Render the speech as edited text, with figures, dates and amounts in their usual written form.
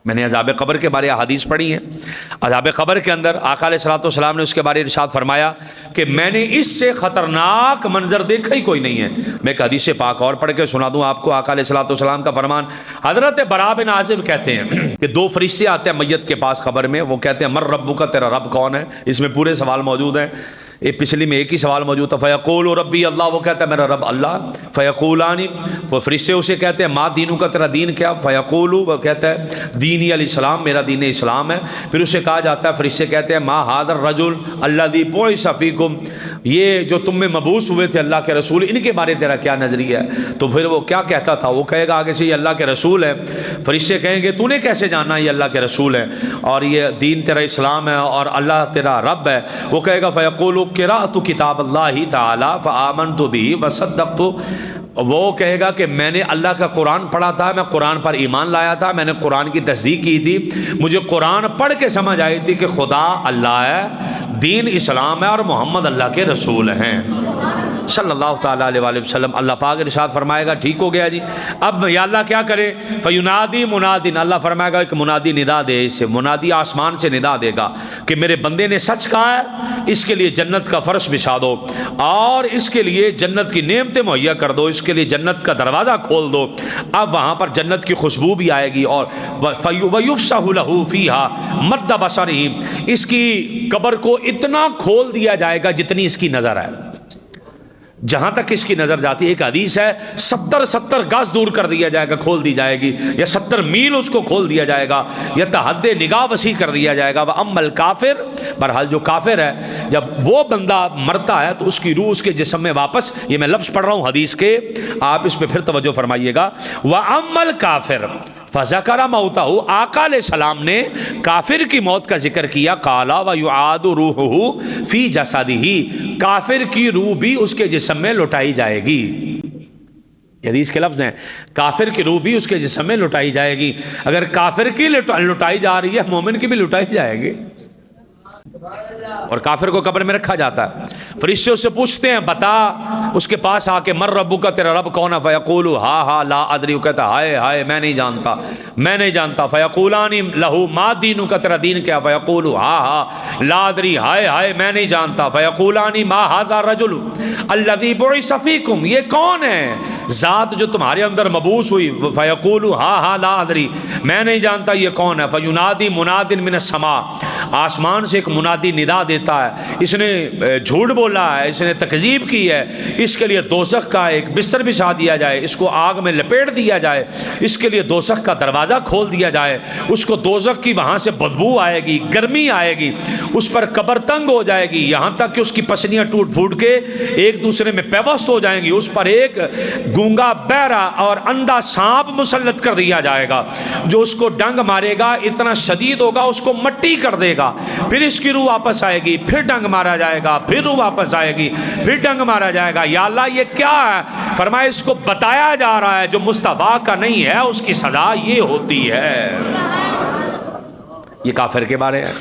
میں نے عذاب قبر کے بارے حدیث پڑھی ہیں. عذاب قبر کے اندر آقا علیہ الصلوۃ والسلام نے اس کے بارے ارشاد فرمایا کہ میں نے اس سے خطرناک منظر دیکھا ہی کوئی نہیں ہے. میں ایک حدیث پاک اور پڑھ کے سنا دوں آپ کو. آقا علیہ الصلوۃ والسلام کا فرمان. حضرت براء بن عازب کہتے ہیں کہ دو فرشتے آتے ہیں میت کے پاس قبر میں. وہ کہتے ہیں مر ربک، تیرا رب کون ہے؟ اس میں پورے سوال موجود ہیں. پچھلی میں ایک ہی سوال موجود تھا. فیقول ربی اللہ، وہ کہتا ہے میرا رب اللہ. فیقولانی، وہ فرشتے اسے کہتے ہیں ما دینک، تیرا دین کیا؟ فیقول، وہ کہتا ہے دینی الاسلام، میرا دین اسلام ہے. پھر اسے کہا جاتا ہے، فرشتے کہتے ہیں ما ھذا الرجل الذی بعث فیکم، یہ جو تم میں مبعوث ہوئے تھے اللہ کے رسول، ان کے بارے تیرا کیا نظریہ ہے؟ تو پھر وہ کیا کہتا تھا؟ وہ کہے گا آگے سے یہ اللہ کے رسول ہے. فرشتے کہیں گے تو نے کیسے جانا یہ اللہ کے رسول ہے اور یہ دین تیرا اسلام ہے اور اللہ تیرا رب ہے؟ وہ کہے گا فیقول قرأت کتاب اللہ تعالی فآمنت به وصدقت، وہ کہے گا کہ میں نے اللہ کا قرآن پڑھا تھا، میں قرآن پر ایمان لایا تھا، میں نے قرآن کی تصدیق کی تھی، مجھے قرآن پڑھ کے سمجھ آئی تھی کہ خدا اللہ ہے، دین اسلام ہے اور محمد اللہ کے رسول ہیں صلی اللہ تعالیٰ علیہ وآلہ وسلم. اللہ پاک ارشاد فرمائے گا ٹھیک ہو گیا جی. اب یا اللہ کیا کرے؟ فینادی منادن، اللہ فرمائے گا ایک منادی ندا دے. اسے منادی آسمان سے ندا دے گا کہ میرے بندے نے سچ کہا ہے، اس کے لیے جنت کا فرش بچھا دو اور اس کے لیے جنت کی نعمتیں مہیا کر دو، اس کے لیے جنت کا دروازہ کھول دو. اب وہاں پر جنت کی خوشبو بھی آئے گی اور وَيُفْسَحُ لَهُ فِيهَا مَدَّ بَصَرِهِ، اس کی قبر کو اتنا کھول دیا جائے گا جتنی اس کی نظر ہے، جہاں تک اس کی نظر جاتی ہے. ایک حدیث ہے 70 گز دور کر دیا جائے گا، کھول دی جائے گی، یا 70 میل اس کو کھول دیا جائے گا، یا تحد نگاہ وسیع کر دیا جائے گا. وَأَمَّا الْكَافِرُ، بہرحال جو کافر ہے جب وہ بندہ مرتا ہے تو اس کی روح اس کے جسم میں واپس، یہ میں لفظ پڑھ رہا ہوں حدیث کے، آپ اس پہ پھر توجہ فرمائیے گا. وَأَمَّا الْكَافِرُ فَذَكَرَ مَوْتَهُ، آقا علیہ السلام نے کافر کی موت کا ذکر کیا. قَالَ وَيُعَادُ رُوحُهُ فِي جَسَدِهِ، کافر کی روح بھی اس کے جسم میں لوٹائی جائے گی. حدیث کے لفظ ہیں کافر کی روح بھی اس کے جسم میں لوٹائی جائے گی. اگر کافر کی لوٹائی جا رہی ہے، مومن کی بھی لوٹائی جائے گی. اور کافر کو قبر میں رکھا جاتا ہے. فرشتے اس سے پوچھتے ہیں بتا، اس کے پاس آ کے مر ربک، تیرا رب کون ہے؟ فیقول ہا ہا لا ادری، وہ کہتا ہائے ہائے میں نہیں جانتا، میں نہیں جانتا. فیقولان لہو ما دینک، تیرا دین کیا؟ فیقول ہا ہا لا ادری، ہائے ہائے میں نہیں جانتا. فیقولان ما ھذا الرجل الذی بعث فیکم، یہ کون ہے ذات جو تمہارے اندر مبعوث ہوئی؟ فیقول ہا ہا لا ادری، میں نہیں جانتا یہ کون ہے. فینادی مناد من السماء، آسمان سے ایک منادی ندا دیتا ہے، اس نے جھوٹ بولا ہے، اس نے تکذیب کی ہے، اس کے لیے دوزخ کا ایک بستر بچھا دیا جائے، اس کو آگ میں لپیٹ دیا جائے، اس کے لیے دوزخ کا دروازہ کھول دیا جائے، اس کو دوزخ کی وہاں سے بدبو آئے گی، گرمی آئے گی، اس پر قبر تنگ ہو جائے گی، یہاں تک کہ اس کی پسلیاں ٹوٹ پھوٹ کے ایک دوسرے میں پیوست ہو جائیں گی. اس پر ایک گونگا، بہرا اور اندھا سانپ مسلط کر دیا جائے گا، جو اس کو ڈنگ مارے گا اتنا شدید ہوگا اس کو مٹی کر دے گا. پھر اس کی روح واپس آئے گی، پھر ڈنگ مارا جائے گا، پھر روح واپس آئے گی، پھر ڈنگ مارا جائے گا. یا اللہ یہ کیا ہے؟ فرمایا اس کو بتایا جا رہا ہے جو مصطفیٰ کا نہیں ہے اس کی سزا یہ ہوتی ہے. یہ کافر کے بارے ہے.